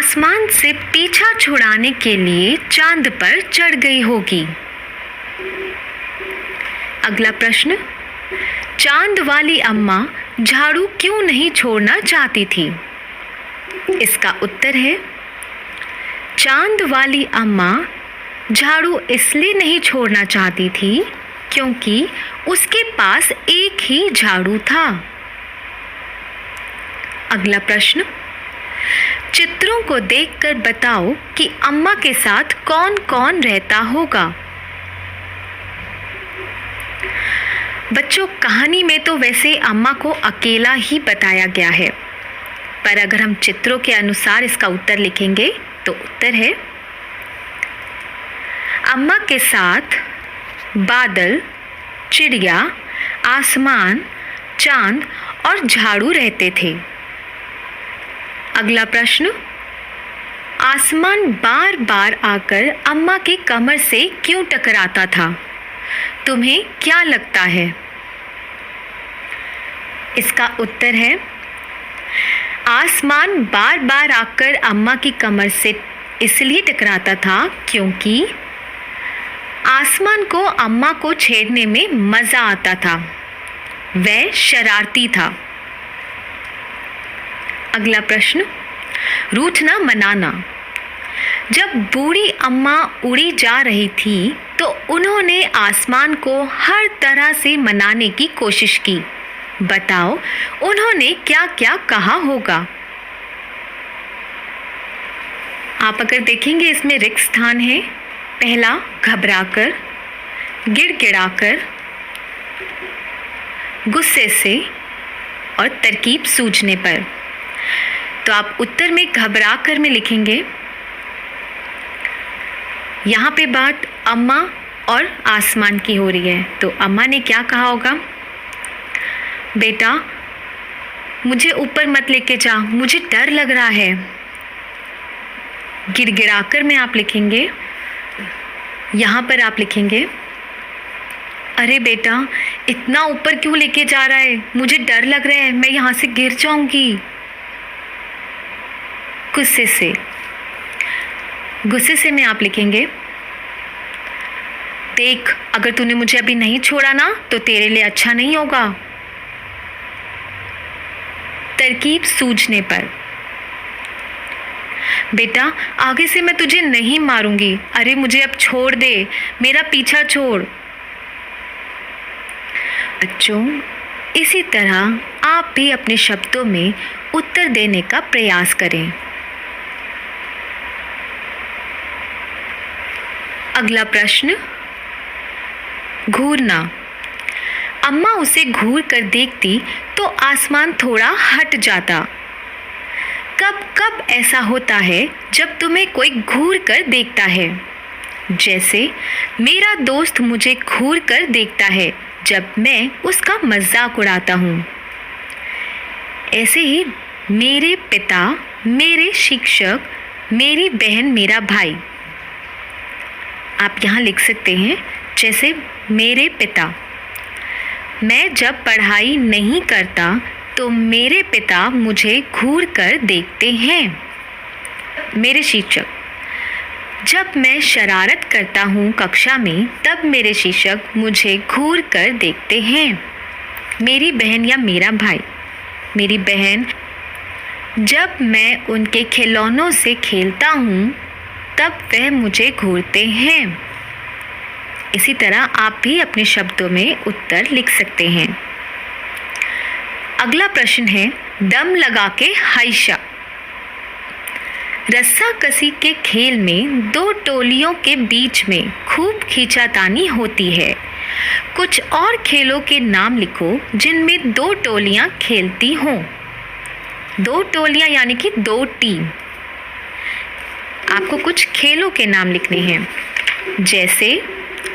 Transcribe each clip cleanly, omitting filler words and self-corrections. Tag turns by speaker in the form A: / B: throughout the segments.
A: आसमान से पीछा छुड़ाने के लिए चांद पर चढ़ गई होगी। अगला प्रश्न, चांद वाली अम्मा झाड़ू क्यों नहीं छोड़ना चाहती थी? इसका उत्तर है, चांद वाली अम्मा झाड़ू इसलिए नहीं छोड़ना चाहती थी क्योंकि उसके पास एक ही झाड़ू था। अगला प्रश्न, चित्रों को देखकर बताओ कि अम्मा के साथ कौन कौन रहता होगा। बच्चों, कहानी में तो वैसे अम्मा को अकेला ही बताया गया है, पर अगर हम चित्रों के अनुसार इसका उत्तर लिखेंगे तो उत्तर है, अम्मा के साथ बादल, चिड़िया, आसमान, चांद और झाड़ू रहते थे। अगला प्रश्न, आसमान बार बार आकर अम्मा की कमर से क्यों टकराता था? तुम्हें क्या लगता है? इसका उत्तर है, आसमान बार बार आकर अम्मा की कमर से इसलिए टकराता था क्योंकि आसमान को अम्मा को छेड़ने में मज़ा आता था, वह शरारती था। अगला प्रश्न, रूठना मनाना। जब बूढ़ी अम्मा उड़ी जा रही थी तो उन्होंने आसमान को हर तरह से मनाने की कोशिश की। बताओ उन्होंने क्या क्या कहा होगा? आप अगर देखेंगे इसमें रिक्त स्थान है। पहला, घबराकर, गिड़गिड़ाकर, गुस्से से और तरकीब सूझने पर। तो आप उत्तर में घबराकर में लिखेंगे। यहाँ पे बात अम्मा और आसमान की हो रही है, तो अम्मा ने क्या कहा होगा? बेटा, मुझे ऊपर मत लेके जा, मुझे डर लग रहा है। गिड़गिड़ाकर में आप लिखेंगे, यहाँ पर आप लिखेंगे, अरे बेटा इतना ऊपर क्यों लेके जा रहा है, मुझे डर लग रहा है, मैं यहाँ से गिर जाऊंगी। गुस्से से में आप लिखेंगे, देख अगर तूने मुझे अभी नहीं छोड़ा ना तो तेरे लिए अच्छा नहीं होगा। तरकीब सूझने पर, बेटा आगे से मैं तुझे नहीं मारूंगी, अरे मुझे अब छोड़ दे, मेरा पीछा छोड़। बच्चों, इसी तरह आप भी अपने शब्दों में उत्तर देने का प्रयास करें। अगला प्रश्न, घूरना। अम्मा उसे घूर कर देखती तो आसमान थोड़ा हट जाता। कब कब ऐसा होता है जब तुम्हें कोई घूर कर देखता है? जैसे मेरा दोस्त मुझे घूर कर देखता है जब मैं उसका मजाक उड़ाता हूँ। ऐसे ही मेरे पिता, मेरे शिक्षक, मेरी बहन, मेरा भाई। आप यहाँ लिख सकते हैं, जैसे मेरे पिता, मैं जब पढ़ाई नहीं करता तो मेरे पिता मुझे घूर कर देखते हैं। मेरे शिक्षक, जब मैं शरारत करता हूँ कक्षा में तब मेरे शिक्षक मुझे घूर कर देखते हैं। मेरी बहन या मेरा भाई, मेरी बहन, जब मैं उनके खिलौनों से खेलता हूँ तब वह मुझे घूरते हैं। इसी तरह आप भी अपने शब्दों में उत्तर लिख सकते हैं। अगला प्रश्न है, दम लगा के हाइशा। रस्सा कसी के खेल में दो टोलियों के बीच में खूब खींचातानी होती है। कुछ और खेलों के नाम लिखो जिनमें दो टोलियां खेलती हों। दो टोलियां यानी कि दो टीम। आपको कुछ खेलों के नाम लिखने हैं, जैसे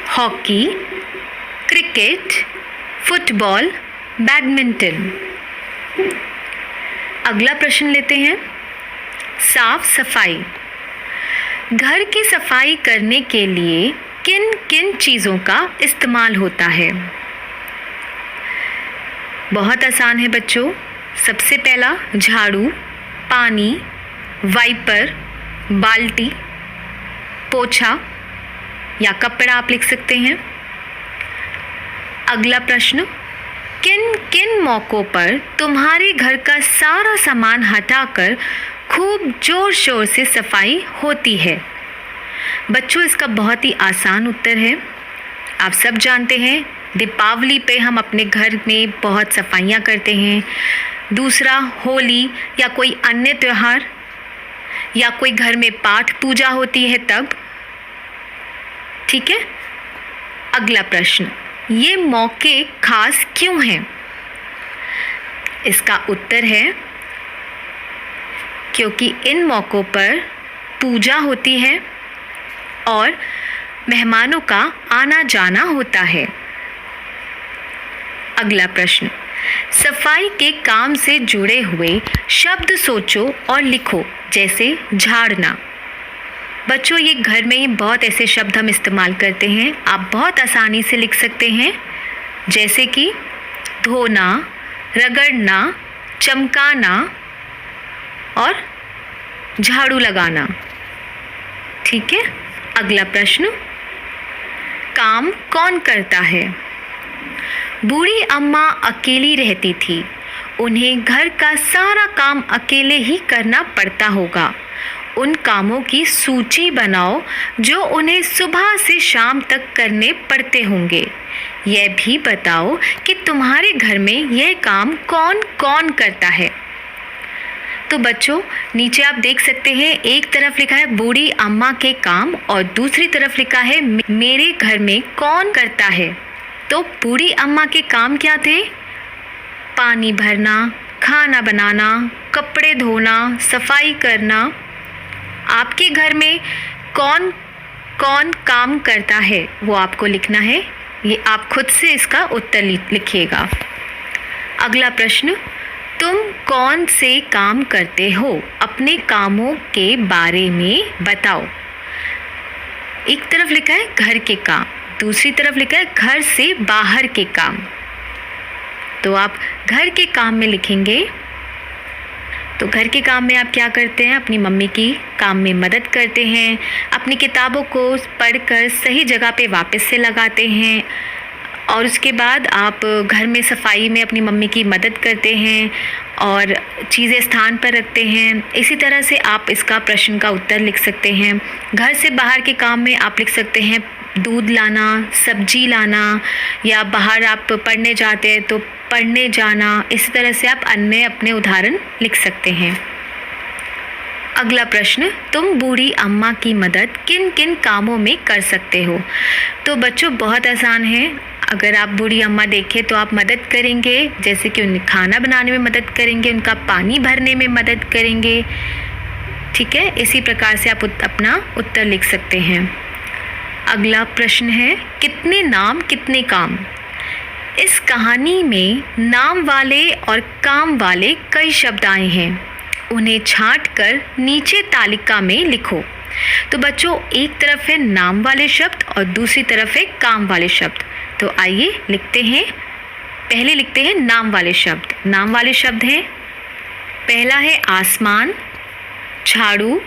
A: हॉकी, क्रिकेट, फुटबॉल, बैडमिंटन। अगला प्रश्न लेते हैं, साफ सफाई। घर की सफाई करने के लिए किन किन चीज़ों का इस्तेमाल होता है? बहुत आसान है बच्चों। सबसे पहला झाड़ू, पानी, वाइपर, बाल्टी, पोछा या कपड़ा आप लिख सकते हैं। अगला प्रश्न, किन किन मौक़ों पर तुम्हारे घर का सारा सामान हटाकर खूब ज़ोर शोर से सफाई होती है? बच्चों, इसका बहुत ही आसान उत्तर है। आप सब जानते हैं, दीपावली पे हम अपने घर में बहुत सफाइयाँ करते हैं। दूसरा, होली या कोई अन्य त्यौहार या कोई घर में पाठ पूजा होती है तब। ठीक है। अगला प्रश्न, ये मौके खास क्यों हैं? इसका उत्तर है क्योंकि इन मौक़ों पर पूजा होती है और मेहमानों का आना जाना होता है। अगला प्रश्न, सफाई के काम से जुड़े हुए शब्द सोचो और लिखो, जैसे झाड़ना। बच्चों, ये घर में ही बहुत ऐसे शब्द हम इस्तेमाल करते हैं, आप बहुत आसानी से लिख सकते हैं, जैसे कि धोना, रगड़ना, चमकाना और झाड़ू लगाना। ठीक है। अगला प्रश्न, काम कौन करता है? बूढ़ी अम्मा अकेली रहती थी, उन्हें घर का सारा काम अकेले ही करना पड़ता होगा। उन कामों की सूची बनाओ जो उन्हें सुबह से शाम तक करने पड़ते होंगे। यह भी बताओ कि तुम्हारे घर में यह काम कौन कौन करता है। तो बच्चों, नीचे आप देख सकते हैं, एक तरफ लिखा है बूढ़ी अम्मा के काम और दूसरी तरफ लिखा है मेरे घर में कौन करता है। तो बूढ़ी अम्मा के काम क्या थे? पानी भरना, खाना बनाना, कपड़े धोना, सफाई करना। आपके घर में कौन कौन काम करता है वो आपको लिखना है। ये आप खुद से इसका उत्तर लिखिएगा। अगला प्रश्न, तुम कौन से काम करते हो? अपने कामों के बारे में बताओ। एक तरफ लिखा है घर के काम, दूसरी तरफ लिखा है घर से बाहर के काम। तो आप घर के काम में लिखेंगे। तो घर के काम में आप क्या करते हैं? अपनी मम्मी की काम में मदद करते हैं, अपनी किताबों को पढ़कर सही जगह पे वापस से लगाते हैं और उसके बाद आप घर में सफाई में अपनी मम्मी की मदद करते हैं और चीज़ें स्थान पर रखते हैं। इसी तरह से आप इसका प्रश्न का उत्तर लिख सकते हैं। घर से बाहर के काम में आप लिख सकते हैं दूध लाना, सब्जी लाना, या बाहर आप पढ़ने जाते हैं तो पढ़ने जाना। इसी तरह से आप अन्य अपने उदाहरण लिख सकते हैं। अगला प्रश्न, तुम बूढ़ी अम्मा की मदद किन किन कामों में कर सकते हो? तो बच्चों, बहुत आसान है। अगर आप बूढ़ी अम्मा देखें तो आप मदद करेंगे, जैसे कि उन्हें खाना बनाने में मदद करेंगे, उनका पानी भरने में मदद करेंगे। ठीक है। इसी प्रकार से आप अपना उत्तर लिख सकते हैं। अगला प्रश्न है, कितने नाम कितने काम? इस कहानी में नाम वाले और काम वाले कई शब्द आए हैं, उन्हें छांट कर नीचे तालिका में लिखो। तो बच्चों, एक तरफ है नाम वाले शब्द और दूसरी तरफ है काम वाले शब्द। तो आइए लिखते हैं। पहले लिखते हैं नाम वाले शब्द। नाम वाले शब्द हैं, पहला है आसमान, झाड़ू,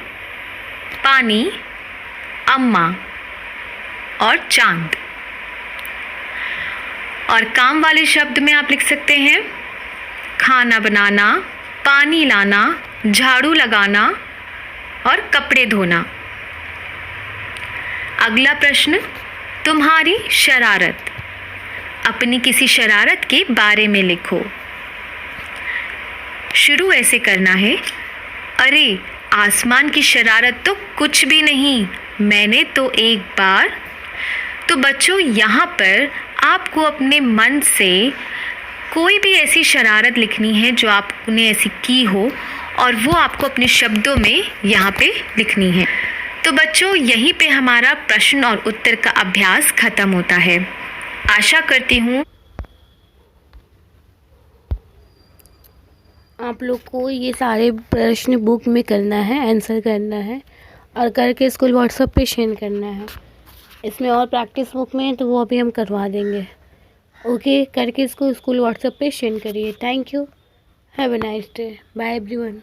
A: पानी, अम्मा और चांद। और काम वाले शब्द में आप लिख सकते हैं खाना बनाना, पानी लाना, झाड़ू लगाना और कपड़े धोना। अगला प्रश्न, तुम्हारी शरारत। अपनी किसी शरारत के बारे में लिखो। शुरू ऐसे करना है, अरे आसमान की शरारत तो कुछ भी नहीं, मैंने तो एक बार। तो बच्चों, यहाँ पर आपको अपने मन से कोई भी ऐसी शरारत लिखनी है जो आपने ऐसी की हो और वो आपको अपने शब्दों में यहाँ पे लिखनी है। तो बच्चों, यहीं पे हमारा प्रश्न और उत्तर का अभ्यास ख़त्म होता है। आशा करती हूँ
B: आप लोग को ये सारे प्रश्न बुक में करना है, आंसर करना है और करके स्कूल व्हाट्सएप पे शेयर करना है। इसमें और प्रैक्टिस बुक में है तो वो अभी हम करवा देंगे। ओके, करके इसको स्कूल व्हाट्सएप पे शेयर करिए। Thank you, have a nice day, bye everyone.